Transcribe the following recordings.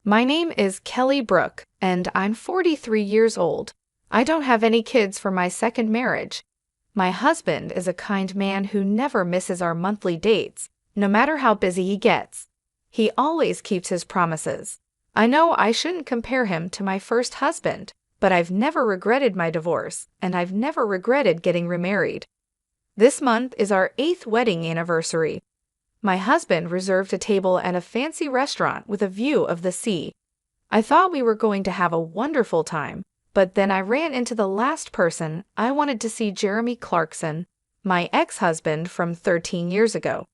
My name is Kelly Brook, and I'm 43 years old. I don't have any kids from my second marriage. My husband is a kind man who never misses our monthly dates, no matter how busy he gets. He always keeps his promises. I know I shouldn't compare him to my first husband, but I've never regretted my divorce, and I've never regretted getting remarried. This month is our 8th wedding anniversary. My husband reserved a table at a fancy restaurant with a view of the sea. I thought we were going to have a wonderful time, but then I ran into the last person I wanted to see, Jeremy Clarkson, my ex-husband from 13 years ago.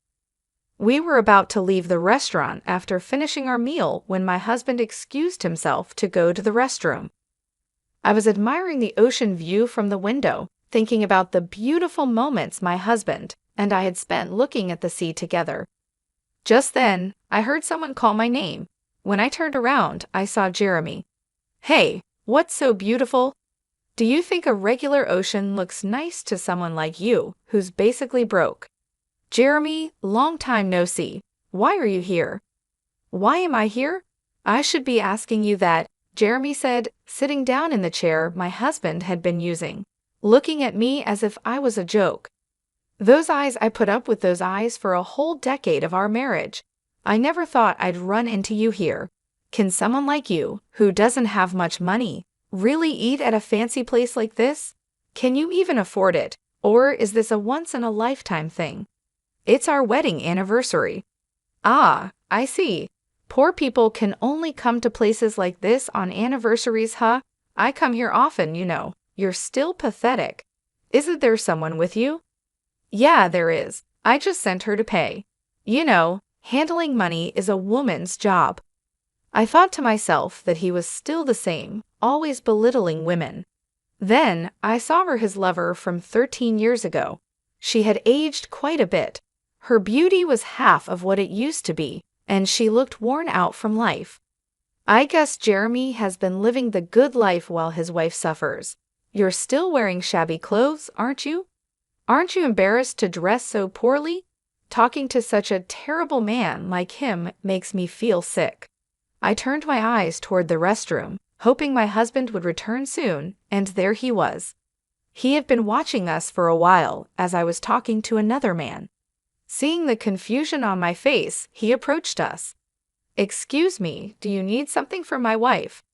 We were about to leave the restaurant after finishing our meal when my husband excused himself to go to the restroom. I was admiring the ocean view from the window, thinking about the beautiful moments my husband and I had spent looking at the sea together. Just then, I heard someone call my name. When I turned around, I saw Jeremy. "Hey, what's so beautiful? Do you think a regular ocean looks nice to someone like you, who's basically broke?" "Jeremy, long time no see. Why are you here?" "Why am I here? I should be asking you that," Jeremy said, sitting down in the chair my husband had been using, looking at me as if I was a joke. I put up with those eyes for a whole decade of our marriage. I never thought I'd run into you here. Can someone like you, who doesn't have much money, really eat at a fancy place like this? Can you even afford it? Or is this a once-in-a-lifetime thing? It's our wedding anniversary. Ah, I see. Poor people can only come to places like this on anniversaries, huh? I come here often, you know. You're still pathetic. Isn't there someone with you? Yeah, there is. I just sent her to pay. You know, handling money is a woman's job. I thought to myself that he was still the same, always belittling women. Then I saw her his lover from 13 years ago. She had aged quite a bit. Her beauty was half of what it used to be, and she looked worn out from life. I guess Jeremy has been living the good life while his wife suffers. You're still wearing shabby clothes, aren't you? Aren't you embarrassed to dress so poorly? Talking to such a terrible man like him makes me feel sick. I turned my eyes toward the restroom, hoping my husband would return soon, and there he was. He had been watching us for a while as I was talking to another man. Seeing the confusion on my face, he approached us. "Excuse me, do you need something from my wife?"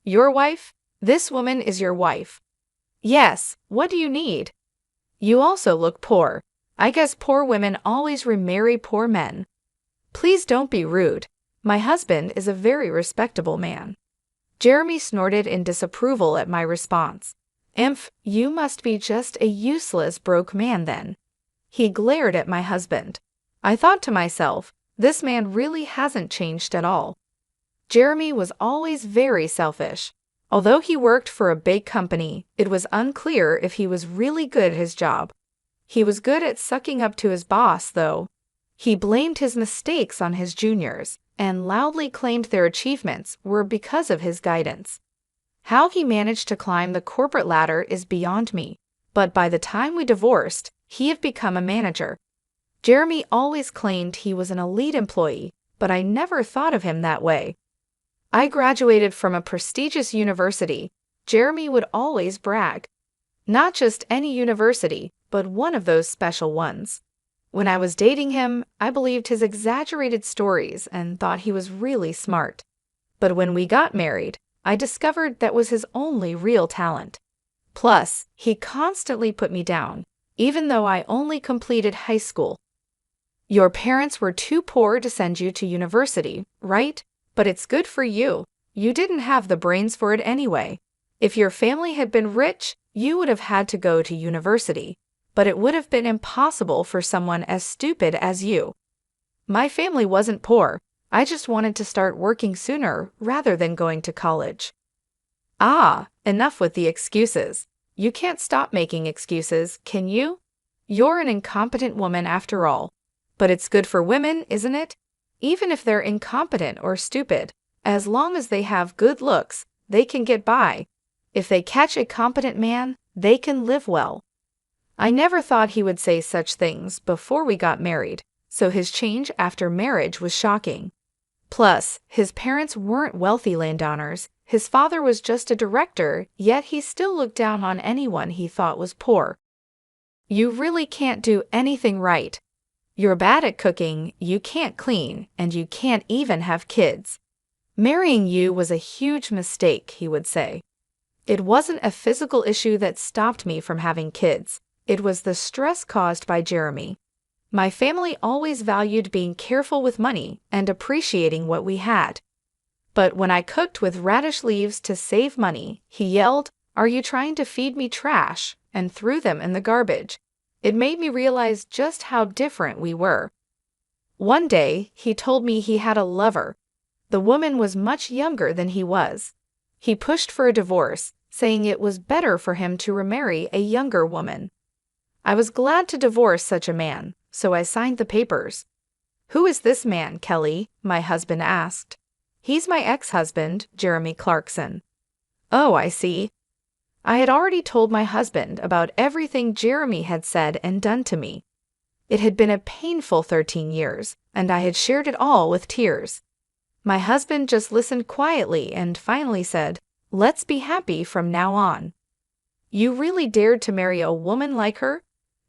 "Your wife? This woman is your wife." "Yes, what do you need?" "You also look poor. I guess poor women always remarry poor men." "Please don't be rude. My husband is a very respectable man." Jeremy snorted in disapproval at my response. "Imph, you must be just a useless broke man then." He glared at my husband. I thought to myself, this man really hasn't changed at all. Jeremy was always very selfish. Although he worked for a big company, it was unclear if he was really good at his job. He was good at sucking up to his boss, though. He blamed his mistakes on his juniors and loudly claimed their achievements were because of his guidance. How he managed to climb the corporate ladder is beyond me, but by the time we divorced, he had become a manager. Jeremy always claimed he was an elite employee, but I never thought of him that way. I graduated from a prestigious university, Jeremy would always brag. Not just any university, but one of those special ones. When I was dating him, I believed his exaggerated stories and thought he was really smart. But when we got married, I discovered that was his only real talent. Plus, he constantly put me down, even though I only completed high school. "Your parents were too poor to send you to university, right? But it's good for you. You didn't have the brains for it anyway. If your family had been rich, you would have had to go to university, but it would have been impossible for someone as stupid as you." "My family wasn't poor. I just wanted to start working sooner rather than going to college." Ah, enough with the excuses. You can't stop making excuses, can you? You're an incompetent woman after all. But it's good for women, isn't it? Even if they're incompetent or stupid, as long as they have good looks, they can get by. If they catch a competent man, they can live well. I never thought he would say such things before we got married, so his change after marriage was shocking. Plus, his parents weren't wealthy landowners. His father was just a director, yet he still looked down on anyone he thought was poor. You really can't do anything right. You're bad at cooking, you can't clean, and you can't even have kids. Marrying you was a huge mistake, he would say. It wasn't a physical issue that stopped me from having kids. It was the stress caused by Jeremy. My family always valued being careful with money and appreciating what we had. But when I cooked with radish leaves to save money, he yelled, "Are you trying to feed me trash?" and threw them in the garbage. It made me realize just how different we were. One day, he told me he had a lover. The woman was much younger than he was. He pushed for a divorce, saying it was better for him to remarry a younger woman. I was glad to divorce such a man, so I signed the papers. "Who is this man, Kelly?" my husband asked. "He's my ex-husband, Jeremy Clarkson." "Oh, I see." I had already told my husband about everything Jeremy had said and done to me. It had been a painful 13 years, and I had shared it all with tears. My husband just listened quietly and finally said, "Let's be happy from now on." "You really dared to marry a woman like her?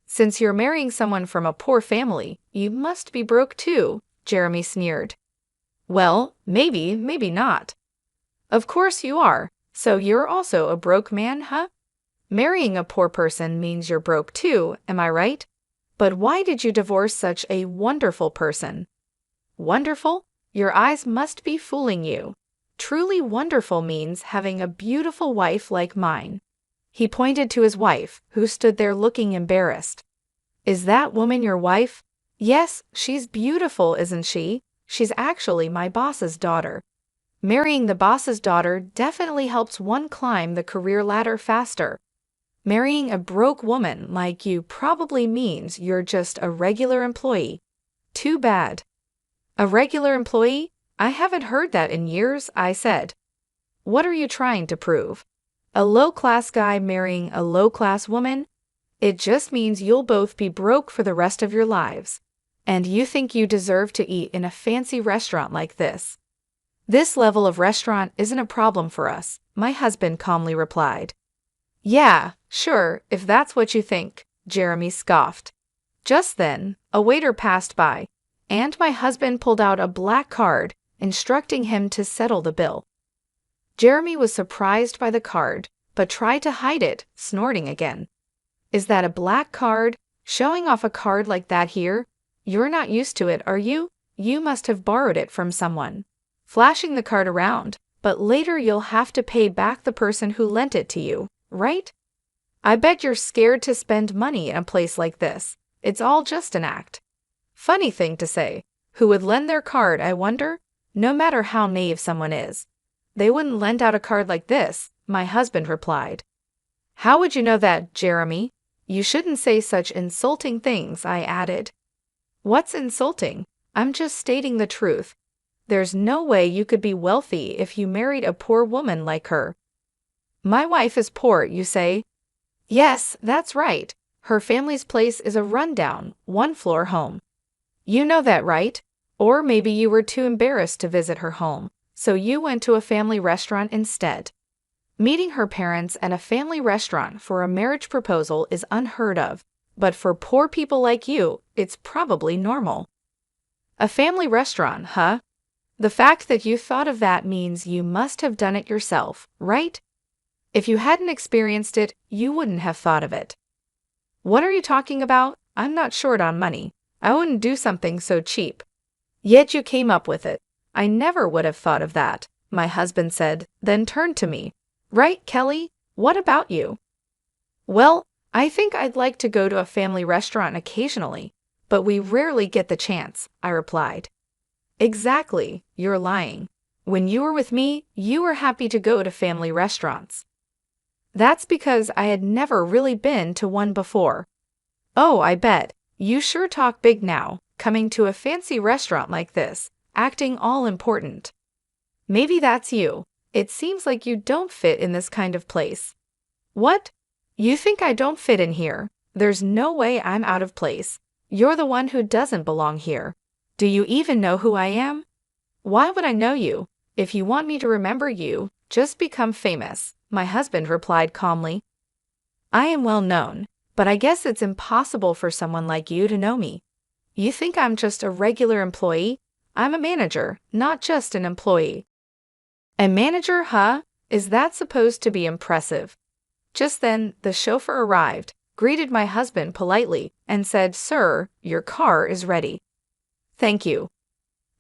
Since you're marrying someone from a poor family, you must be broke too," Jeremy sneered. "Well, maybe, maybe not." "Of course you are. So you're also a broke man, huh? Marrying a poor person means you're broke too, am I right? But why did you divorce such a wonderful person?" "Wonderful? Your eyes must be fooling you. Truly wonderful means having a beautiful wife like mine." He pointed to his wife, who stood there looking embarrassed. "Is that woman your wife?" "Yes, she's beautiful, isn't she? She's actually my boss's daughter." Marrying the boss's daughter definitely helps one climb the career ladder faster. Marrying a broke woman like you probably means you're just a regular employee. Too bad. "A regular employee? I haven't heard that in years," I said. "What are you trying to prove? A low-class guy marrying a low-class woman? It just means you'll both be broke for the rest of your lives. And you think you deserve to eat in a fancy restaurant like this?" "This level of restaurant isn't a problem for us," my husband calmly replied. "Yeah, sure, if that's what you think," Jeremy scoffed. Just then, a waiter passed by, and my husband pulled out a black card, instructing him to settle the bill. Jeremy was surprised by the card, but tried to hide it, snorting again. "Is that a black card? Showing off a card like that here? You're not used to it, are you? You must have borrowed it from someone." Flashing the card around, "But later you'll have to pay back the person who lent it to you, right? I bet you're scared to spend money in a place like this. It's all just an act." Funny thing to say. Who would lend their card, I wonder? No matter how naive someone is. "They wouldn't lend out a card like this," my husband replied. "How would you know that, Jeremy? You shouldn't say such insulting things," I added. "What's insulting? I'm just stating the truth. There's no way you could be wealthy if you married a poor woman like her." "My wife is poor, you say?" "Yes, that's right. Her family's place is a rundown, one-floor home. You know that, right? Or maybe you were too embarrassed to visit her home, so you went to a family restaurant instead." Meeting her parents at a family restaurant for a marriage proposal is unheard of, but for poor people like you, it's probably normal. "A family restaurant, huh? The fact that you thought of that means you must have done it yourself, right? If you hadn't experienced it, you wouldn't have thought of it." "What are you talking about? I'm not short on money. I wouldn't do something so cheap." "Yet you came up with it. I never would have thought of that," my husband said, then turned to me. "Right, Kelly? What about you?" "Well, I think I'd like to go to a family restaurant occasionally, but we rarely get the chance," I replied. "Exactly, you're lying. When you were with me, you were happy to go to family restaurants." "That's because I had never really been to one before." "Oh, I bet. You sure talk big now, coming to a fancy restaurant like this, acting all important." "Maybe that's you. It seems like you don't fit in this kind of place." "What? You think I don't fit in here? There's no way I'm out of place. You're the one who doesn't belong here. Do you even know who I am?" Why would I know you? If you want me to remember you, just become famous, my husband replied calmly. I am well known, but I guess it's impossible for someone like you to know me. You think I'm just a regular employee? I'm a manager, not just an employee. A manager, huh? Is that supposed to be impressive? Just then, the chauffeur arrived, greeted my husband politely, and said, Sir, your car is ready. Thank you.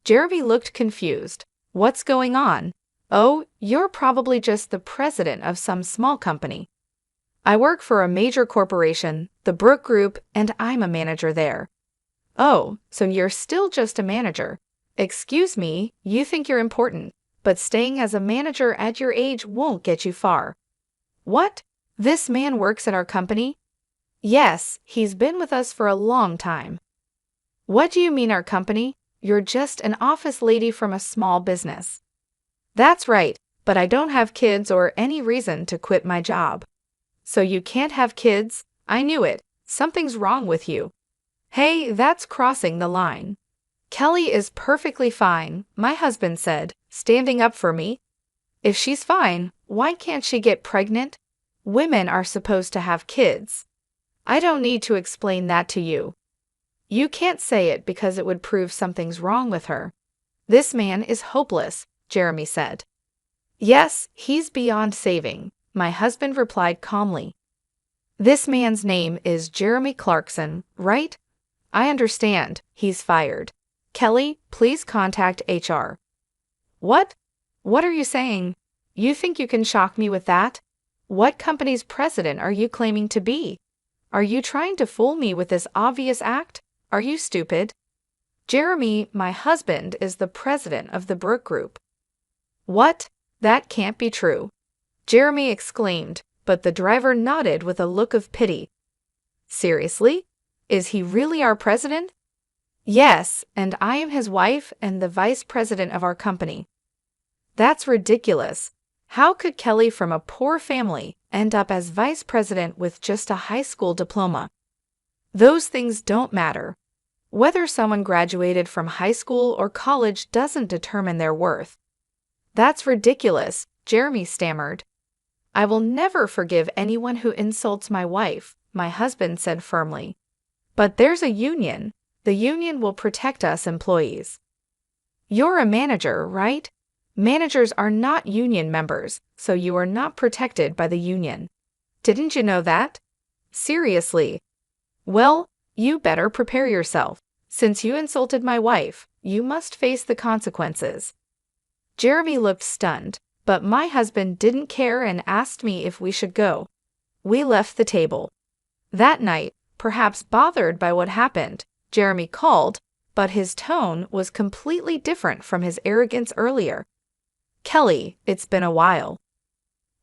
Jeremy looked confused. What's going on? Oh, you're probably just the president of some small company. I work for a major corporation, the Brook Group, and I'm a manager there. Oh, so you're still just a manager. Excuse me, you think you're important, but staying as a manager at your age won't get you far. What? This man works at our company? Yes, he's been with us for a long time. What do you mean our company? You're just an office lady from a small business. That's right, but I don't have kids or any reason to quit my job. So you can't have kids? I knew it. Something's wrong with you. Hey, that's crossing the line. Kelly is perfectly fine, my husband said, standing up for me. If she's fine, why can't she get pregnant? Women are supposed to have kids. I don't need to explain that to you. You can't say it because it would prove something's wrong with her. This man is hopeless, Jeremy said. Yes, he's beyond saving, my husband replied calmly. This man's name is Jeremy Clarkson, right? I understand, he's fired. Kelly, please contact HR. What? What are you saying? You think you can shock me with that? What company's president are you claiming to be? Are you trying to fool me with this obvious act? Are you stupid? Jeremy, my husband, is the president of the Brook Group. What? That can't be true. Jeremy exclaimed, but the driver nodded with a look of pity. Seriously? Is he really our president? Yes, and I am his wife and the vice president of our company. That's ridiculous. How could Kelly from a poor family end up as vice president with just a high school diploma? Those things don't matter. Whether someone graduated from high school or college doesn't determine their worth. That's ridiculous, Jeremy stammered. I will never forgive anyone who insults my wife, my husband said firmly. But there's a union. The union will protect us employees. You're a manager, right? Managers are not union members, so you are not protected by the union. Didn't you know that? Seriously. Well, you better prepare yourself. Since you insulted my wife, you must face the consequences. Jeremy looked stunned, but my husband didn't care and asked me if we should go. We left the table. That night, perhaps bothered by what happened, Jeremy called, but his tone was completely different from his arrogance earlier. Kelly, it's been a while.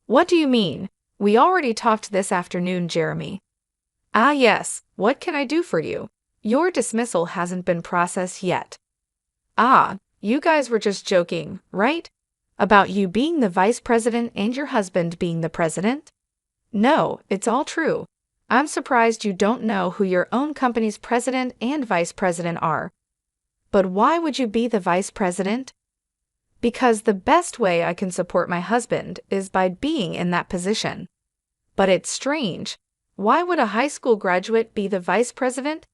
What do you mean? We already talked this afternoon, Jeremy. Ah yes, what can I do for you? Your dismissal hasn't been processed yet. Ah, you guys were just joking, right? About you being the vice president and your husband being the president? No, it's all true. I'm surprised you don't know who your own company's president and vice president are. But why would you be the vice president? Because the best way I can support my husband is by being in that position. But it's strange. Why would a high school graduate be the vice president?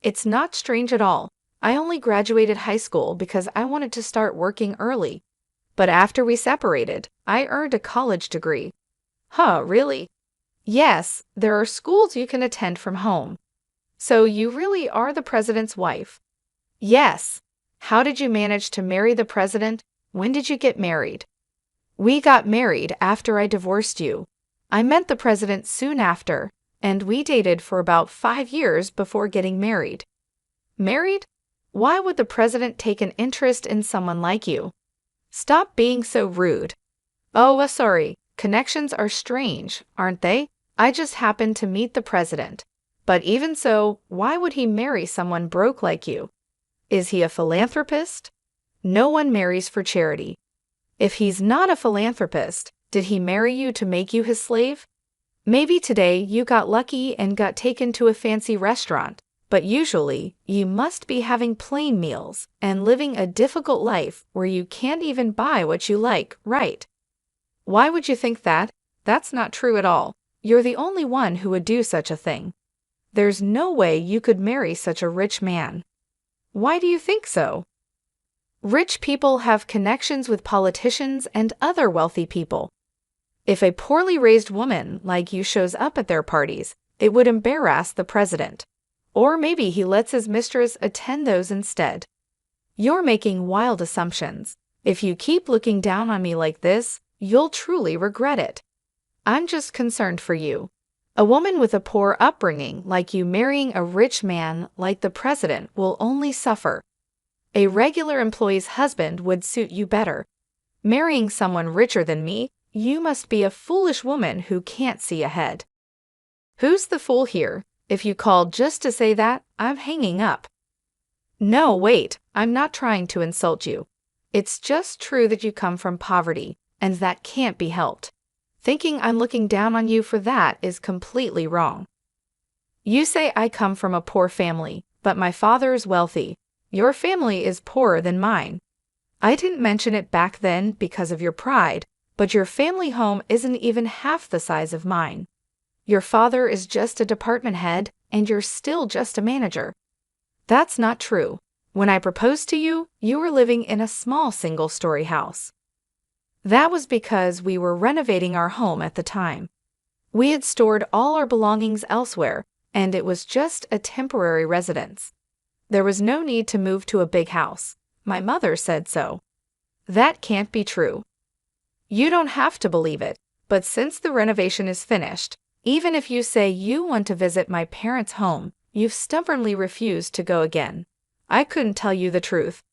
It's not strange at all. I only graduated high school because I wanted to start working early. But after we separated, I earned a college degree. Huh, really? Yes, there are schools you can attend from home. So you really are the president's wife? Yes. How did you manage to marry the president? When did you get married? We got married after I divorced you. I met the president soon after, and we dated for about 5 years before getting married. Married? Why would the president take an interest in someone like you? Stop being so rude. Oh, sorry. Connections are strange, aren't they? I just happened to meet the president. But even so, why would he marry someone broke like you? Is he a philanthropist? No one marries for charity. If he's not a philanthropist, did he marry you to make you his slave? Maybe today you got lucky and got taken to a fancy restaurant, But usually, you must be having plain meals and living a difficult life where you can't even buy what you like, right? Why would you think that? That's not true at all. You're the only one who would do such a thing. There's no way you could marry such a rich man. Why do you think so? Rich people have connections with politicians and other wealthy people. If a poorly raised woman like you shows up at their parties, it would embarrass the president. Or maybe he lets his mistress attend those instead. You're making wild assumptions. If you keep looking down on me like this, you'll truly regret it. I'm just concerned for you. A woman with a poor upbringing like you marrying a rich man like the president will only suffer. A regular employee's husband would suit you better. Marrying someone richer than me, you must be a foolish woman who can't see ahead. Who's the fool here? If you called just to say that, I'm hanging up. No, wait, I'm not trying to insult you. It's just true that you come from poverty, and that can't be helped. Thinking I'm looking down on you for that is completely wrong. You say I come from a poor family, but my father is wealthy. Your family is poorer than mine. I didn't mention it back then because of your pride, but your family home isn't even half the size of mine. Your father is just a department head, and you're still just a manager. That's not true. When I proposed to you, you were living in a small single-story house. That was because we were renovating our home at the time. We had stored all our belongings elsewhere, and it was just a temporary residence. There was no need to move to a big house. My mother said so. That can't be true. You don't have to believe it, but since the renovation is finished, even if you say you want to visit my parents' home, you've stubbornly refused to go again. I couldn't tell you the truth.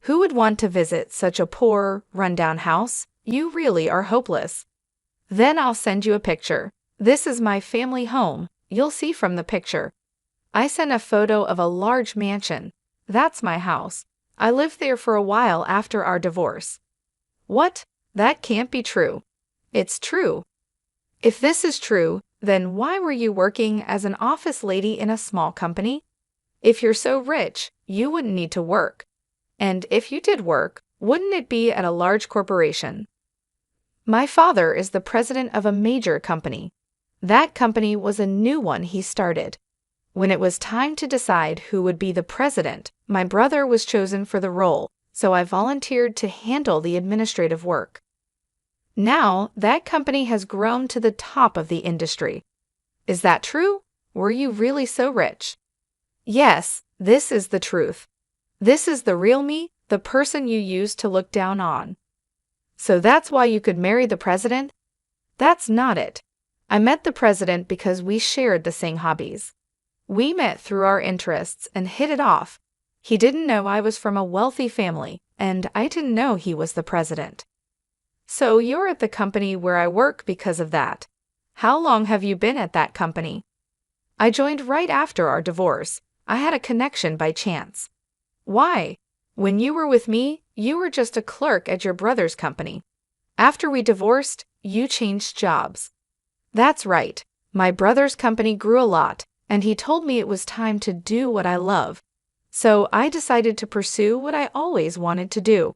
Who would want to visit such a poor, run-down house? You really are hopeless. Then I'll send you a picture. This is my family home. You'll see from the picture. I sent a photo of a large mansion. That's my house. I lived there for a while after our divorce. What? That can't be true. It's true. If this is true, then why were you working as an office lady in a small company? If you're so rich, you wouldn't need to work. And if you did work, wouldn't it be at a large corporation? My father is the president of a major company. That company was a new one he started. When it was time to decide who would be the president, my brother was chosen for the role, so I volunteered to handle the administrative work. Now, that company has grown to the top of the industry. Is that true? Were you really so rich? Yes, this is the truth. This is the real me, the person you used to look down on. So that's why you could marry the president? That's not it. I met the president because we shared the same hobbies. We met through our interests and hit it off. He didn't know I was from a wealthy family, and I didn't know he was the president. So you're at the company where I work because of that. How long have you been at that company? I joined right after our divorce. I had a connection by chance. Why? When you were with me, you were just a clerk at your brother's company. After we divorced, you changed jobs. That's right. My brother's company grew a lot, and he told me it was time to do what I love. So I decided to pursue what I always wanted to do.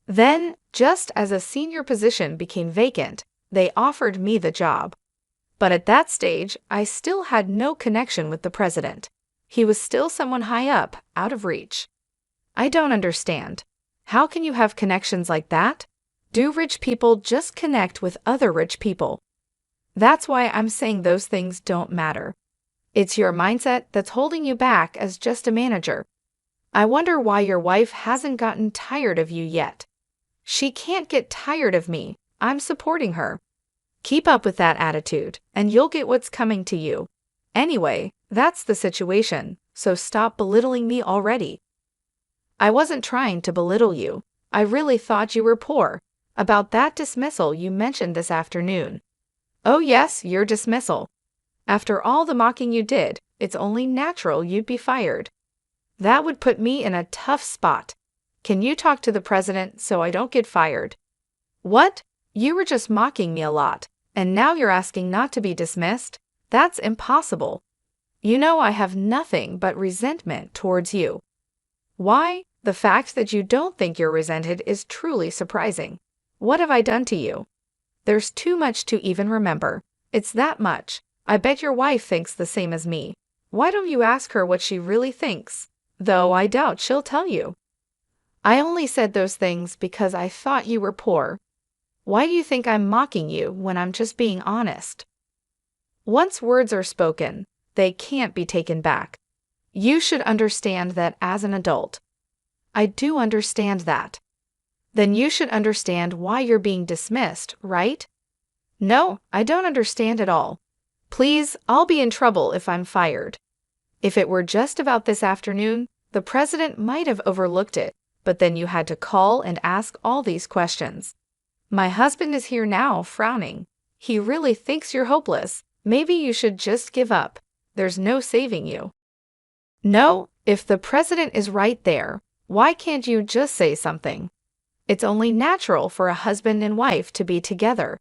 Then, just as a senior position became vacant, they offered me the job. But at that stage, I still had no connection with the president. He was still someone high up, out of reach. I don't understand. How can you have connections like that? Do rich people just connect with other rich people? That's why I'm saying those things don't matter. It's your mindset that's holding you back as just a manager. I wonder why your wife hasn't gotten tired of you yet. She can't get tired of me. I'm supporting her. Keep up with that attitude, and you'll get what's coming to you. Anyway, that's the situation, so stop belittling me already. I wasn't trying to belittle you. I really thought you were poor. About that dismissal you mentioned this afternoon. Oh yes, your dismissal. After all the mocking you did, it's only natural you'd be fired. That would put me in a tough spot. Can you talk to the president so I don't get fired? What? You were just mocking me a lot, and now you're asking not to be dismissed? That's impossible. You know I have nothing but resentment towards you. Why? The fact that you don't think you're resented is truly surprising. What have I done to you? There's too much to even remember. It's that much. I bet your wife thinks the same as me. Why don't you ask her what she really thinks? Though I doubt she'll tell you. I only said those things because I thought you were poor. Why do you think I'm mocking you when I'm just being honest? Once words are spoken, they can't be taken back. You should understand that as an adult. I do understand that. Then you should understand why you're being dismissed, right? No, I don't understand at all. Please, I'll be in trouble if I'm fired. If it were just about this afternoon, the president might have overlooked it, but then you had to call and ask all these questions. My husband is here now, frowning. He really thinks you're hopeless. Maybe you should just give up. There's no saving you. No, if the president is right there, why can't you just say something? It's only natural for a husband and wife to be together.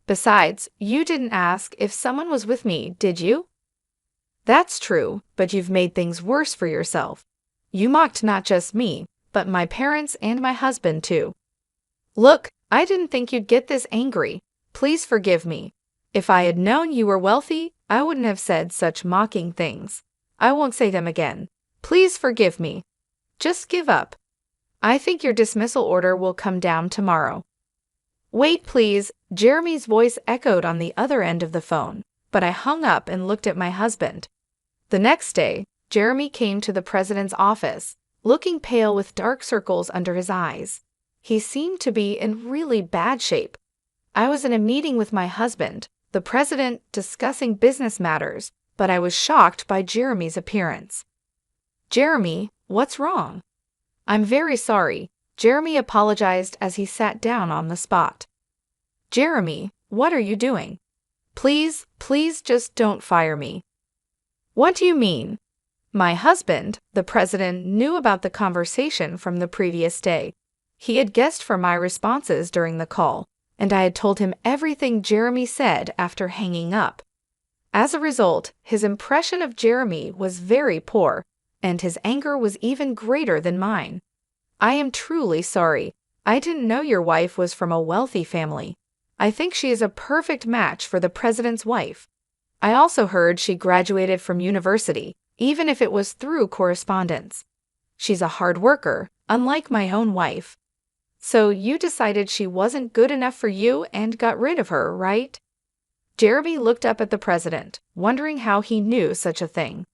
Besides, you didn't ask if someone was with me, did you? That's true, but you've made things worse for yourself. You mocked not just me, but my parents and my husband too. Look, I didn't think you'd get this angry. Please forgive me. If I had known you were wealthy, I wouldn't have said such mocking things. I won't say them again. Please forgive me. Just give up. I think your dismissal order will come down tomorrow. Wait, please. Jeremy's voice echoed on the other end of the phone, but I hung up and looked at my husband. The next day, Jeremy came to the president's office, looking pale with dark circles under his eyes. He seemed to be in really bad shape. I was in a meeting with my husband, the president, discussing business matters, but I was shocked by Jeremy's appearance. Jeremy, what's wrong? I'm very sorry. Jeremy apologized as he sat down on the spot. Jeremy, what are you doing? Please just don't fire me. What do you mean? My husband, the president, knew about the conversation from the previous day. He had guessed from my responses during the call, and I had told him everything Jeremy said after hanging up. As a result, his impression of Jeremy was very poor, and his anger was even greater than mine. I am truly sorry. I didn't know your wife was from a wealthy family. I think she is a perfect match for the president's wife. I also heard she graduated from university, even if it was through correspondence. She's a hard worker, unlike my own wife. So you decided she wasn't good enough for you and got rid of her, right? Jeremy looked up at the president, wondering how he knew such a thing.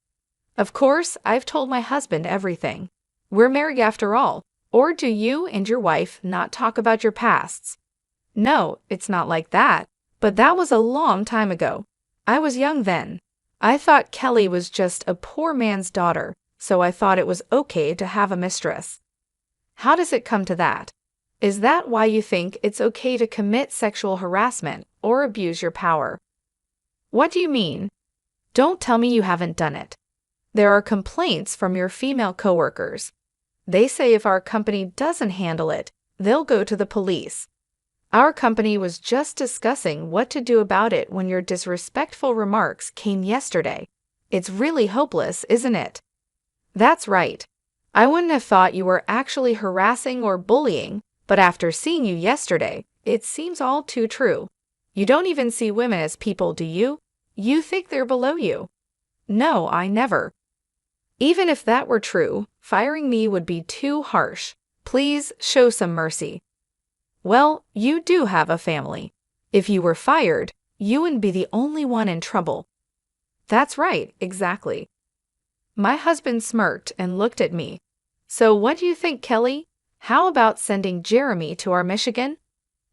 Of course, I've told my husband everything. We're married after all. Or do you and your wife not talk about your pasts? No, it's not like that. But that was a long time ago. I was young then. I thought Kelly was just a poor man's daughter, so I thought it was okay to have a mistress. How does it come to that? Is that why you think it's okay to commit sexual harassment or abuse your power? What do you mean? Don't tell me you haven't done it. There are complaints from your female coworkers. They say if our company doesn't handle it, they'll go to the police. Our company was just discussing what to do about it when your disrespectful remarks came yesterday. It's really hopeless, isn't it? That's right. I wouldn't have thought you were actually harassing or bullying, but after seeing you yesterday, it seems all too true. You don't even see women as people, do you? You think they're below you. No, I never. Even if that were true, firing me would be too harsh. Please show some mercy. Well, you do have a family. If you were fired, you wouldn't be the only one in trouble. That's right, exactly. My husband smirked and looked at me. So what do you think, Kelly? How about sending Jeremy to our Michigan?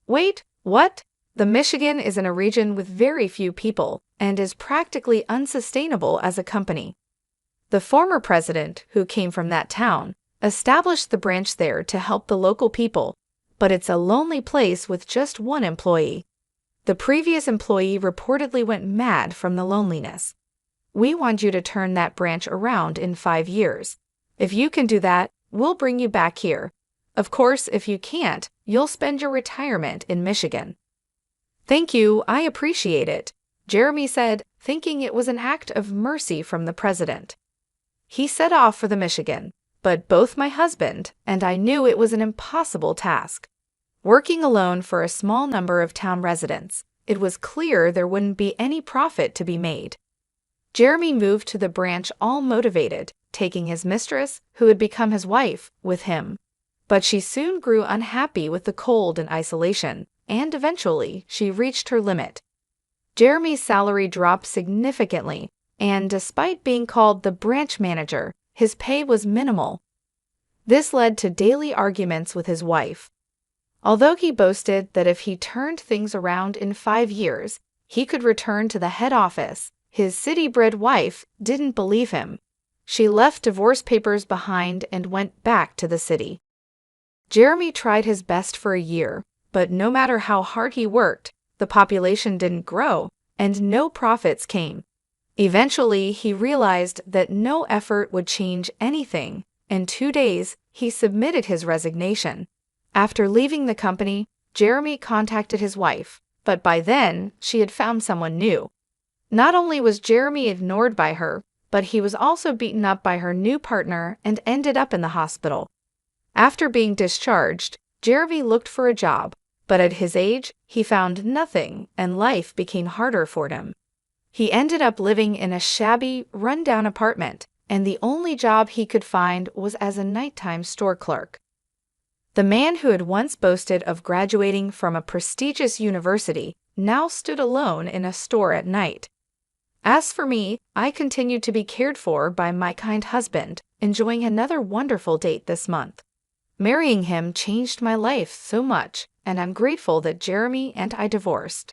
Wait, what? The Michigan is in a region with very few people and is practically unsustainable as a company. The former president, who came from that town, established the branch there to help the local people, but it's a lonely place with just one employee. The previous employee reportedly went mad from the loneliness. We want you to turn that branch around in 5 years. If you can do that, we'll bring you back here. Of course, if you can't, you'll spend your retirement in Michigan. Thank you, I appreciate it. Jeremy said, thinking it was an act of mercy from the president. He set off for the Michigan, but both my husband and I knew it was an impossible task. Working alone for a small number of town residents, it was clear there wouldn't be any profit to be made. Jeremy moved to the branch all motivated, taking his mistress, who had become his wife, with him. But she soon grew unhappy with the cold and isolation, and eventually she reached her limit. Jeremy's salary dropped significantly, and despite being called the branch manager, his pay was minimal. This led to daily arguments with his wife. Although he boasted that if he turned things around in 5 years, he could return to the head office, his city-bred wife didn't believe him. She left divorce papers behind and went back to the city. Jeremy tried his best for a year, but no matter how hard he worked, the population didn't grow, and no profits came. Eventually, he realized that no effort would change anything. In 2 days, he submitted his resignation. After leaving the company, Jeremy contacted his wife, but by then, she had found someone new. Not only was Jeremy ignored by her, but he was also beaten up by her new partner and ended up in the hospital. After being discharged, Jeremy looked for a job, but at his age, he found nothing and life became harder for him. He ended up living in a shabby, run-down apartment, and the only job he could find was as a nighttime store clerk. The man who had once boasted of graduating from a prestigious university now stood alone in a store at night. As for me, I continued to be cared for by my kind husband, enjoying another wonderful date this month. Marrying him changed my life so much, and I'm grateful that Jeremy and I divorced.